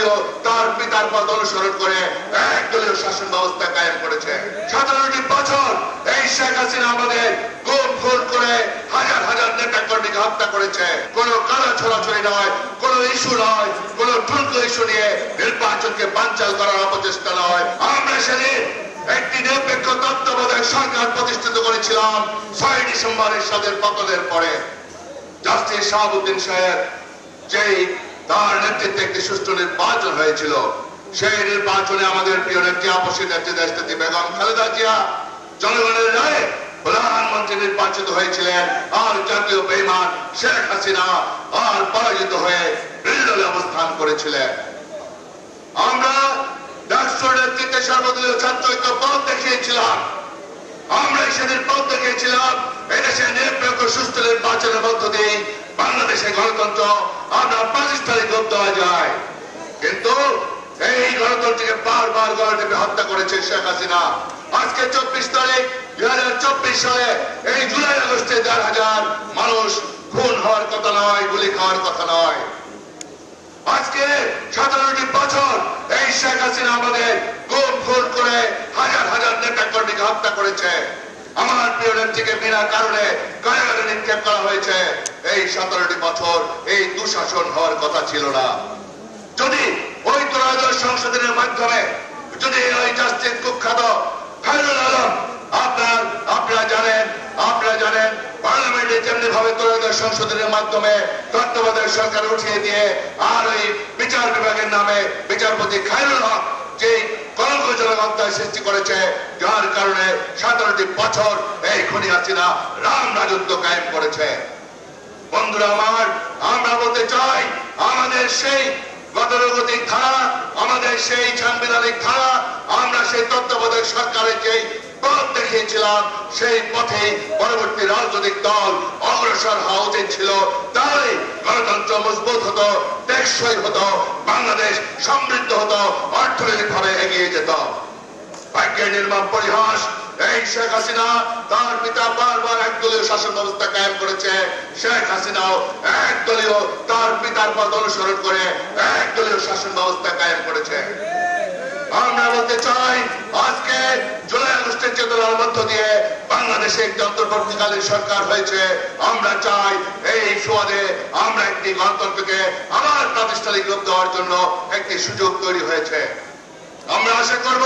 একদলীয় তার পিতার পথ অনুসরণ করে একদলীয় শাসন ব্যবস্থা কায়েম করেছে। 17টি বছর এই শেখ হাসিনা আমাদের গুম খুন করে হাজার হাজার নেতা কর্মীকে হত্যা করেছে। কোন কালা ছড়াছড়ি নয়, কোন ইস্যু নয়, কোন ঠুনকো ইস্যু নিয়ে নির্বাচনকে বানচাল করার অপচেষ্টা নয়। আমরা সেদিন একটি নিরপেক্ষ তত্ত্বাবধায়ক সরকার প্রতিষ্ঠিত করেছিলাম 6 ডিসেম্বর এরশাদের পতনের পরে। জাস্টিস শাহাবুদ্দিন সাহেব যেই তার নেতৃত্বে একটি সুষ্ঠু নির্বাচন হয়েছিল, সেই নির্বাচনে আমাদের প্রিয় নেত্রী আপসী নেত্রী দেশনেত্রী বেগম খালেদা জিয়া জনগণের রায়ে প্রধানমন্ত্রী নির্বাচিত হয়েছিলেন। আর জাতীয় বেঈমান শেখ হাসিনা আর পরাজিত হয়ে বিরোধী অবস্থান করেছিলেন। আমরা ডাকসুর নেতৃত্বে সর্বদলীয় ছাত্র ঐক্য পথ দেখিয়েছিলাম। আমরা সেদিন পথ দেখিয়েছিলাম এদেশে নিরপেক্ষ সুস্থ নির্বাচনের মধ্য দিয়ে বাংলাদেশে গণতন্ত্র আমরা প্রাতিষ্ঠানিক রূপ দেওয়া যায়। কিন্তু এই গণতন্ত্রকে বারবার গণতন্ত্রকে হত্যা করেছে শেখ হাসিনা। আজকে 24 তারিখ 2024 সালে এই জুলাই আগস্টে 4,000 মানুষ খুন হওয়ার কথা নয়, গুলি খাওয়ার কথা নয়। আজকে 17টি বছর এই শেখ হাসিনা আমাদের গুম খুন করে হাজার হাজার নেতা কর্মীকে হত্যা করেছে। আমার প্রিয় নেত্রীকে বিনা কারণে কারাগারে নিক্ষেপ করা হয়েছে। এই 17টি বছর এই দুঃশাসন হওয়ার কথা ছিল না। যদি ওই ত্রয়োদশ সংশোধনের মাধ্যমে যদি ওই জাস্টিস কুখ্যাত খায়রুল আলম আপনারা জানেন পার্লামেন্টে যেমনি ভাবে ত্রয়োদশ সংশোধনের মাধ্যমে তত্ত্বাবধায়ক সরকার উঠিয়ে দিয়ে আর ওই বিচার বিভাগের নামে বিচারপতি খায়রুল হক যে কলঙ্কজনক অধ্যায় সৃষ্টি করেছে, যার কারণে 17টি বছর এই খুনি হাসিনা রাম রাজত্ব কায়েম করেছে। বন্ধুরা আমার, আমরা বলতে চাই আমাদের সেই গতানুগতিক ধারা, আমাদের সেই সাংবিধানিক ধারা, আমরা সেই তত্ত্বাবধায়ক সরকারের যে পথ দেখিয়েছিলাম সেই পথে পরবর্তী রাজনৈতিক দল অগ্রসর হওয়া উচিত ছিল। তাহলে গণতন্ত্র মজবুত হতো, টেকসই হতো, বাংলাদেশ সমৃদ্ধ হতো, অর্থনৈতিকভাবে এগিয়ে যেত। ভাগ্যের নির্মম পরিহাস, এই শেখ হাসিনা তার পিতা বারবার একদলীয় শাসন ব্যবস্থা কায়েম করেছে। শেখ হাসিনাও একদলীয় তার পিতার পথ অনুসরণ করে একদলীয় শাসন ব্যবস্থা কায়েম করেছে। আমরা বলতে চাই আজকে জুলাই আগস্টের চেতনার মধ্য দিয়ে বাংলাদেশে একটি অন্তর্বর্তীকালীন সরকার হয়েছে। আমরা চাই এই সুবাদে আমরা একটি গণতন্ত্রকে আবার প্রাতিষ্ঠানিক রূপ দেওয়ার জন্য একটি সুযোগ তৈরি হয়েছে। আমরা আশা করব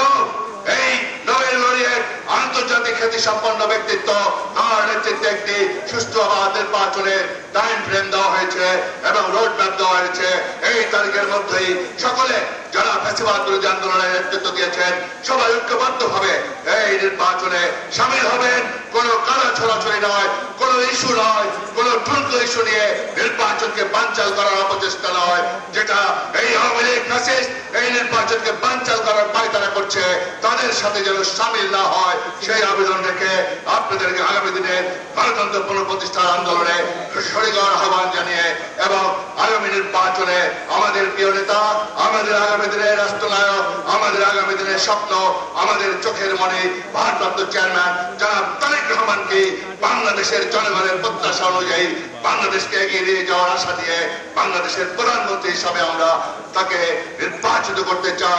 এই নোবেল লরিয়েট আন্তর্জাতিক খ্যাতি সম্পন্ন ব্যক্তিত্ব তার নেতৃত্বে একটি সুষ্ঠু আবাদ নির্বাচনের টাইম ফ্রেম দেওয়া হয়েছে এবং রোড ম্যাপ দেওয়া হয়েছে। এই তারিখের মধ্যেই সকলে যারা ফ্যাসিবাদ বিরোধী আন্দোলনের নেতৃত্ব দিয়েছেন সবাই ঐক্যবদ্ধ ভাবে এই নির্বাচনে সামিল হবেন। কোন কালা ছড়াছড়ি নয়, কোন ইস্যু নয়, কোন ঠুনকো ইস্যু নিয়ে নির্বাচনকে বানচাল করার অপচেষ্টা নয়, যেটা এই আওয়ামী লীগ ফ্যাসিস্ট এই নির্বাচনকে বানচাল করার পায়তারা করছে তাদের সাথে যেন সামিল না হয় সেই আবেদন রেখে আপনাদেরকে আগামী দিনে গণতন্ত্র পুনঃপ্রতিষ্ঠার আন্দোলনে শরীক হওয়ার আহ্বান জানিয়ে এবং আগামী নির্বাচনে আমাদের প্রিয় নেতা, আমাদের আগামী দিনের রাষ্ট্রনায়ক, আমাদের আগামী দিনের স্বপ্ন, আমাদের চোখের মনে ভারপ্রাপ্ত চেয়ারম্যান জনাব তারেক রহমানকে বাংলাদেশের জনগণের প্রত্যাশা অনুযায়ী বাংলাদেশকে এগিয়ে নিয়ে যাওয়ার আশা দিয়ে বাংলাদেশের প্রধানমন্ত্রী হিসাবে আমরা তাকে নির্বাচিত করতে চাই।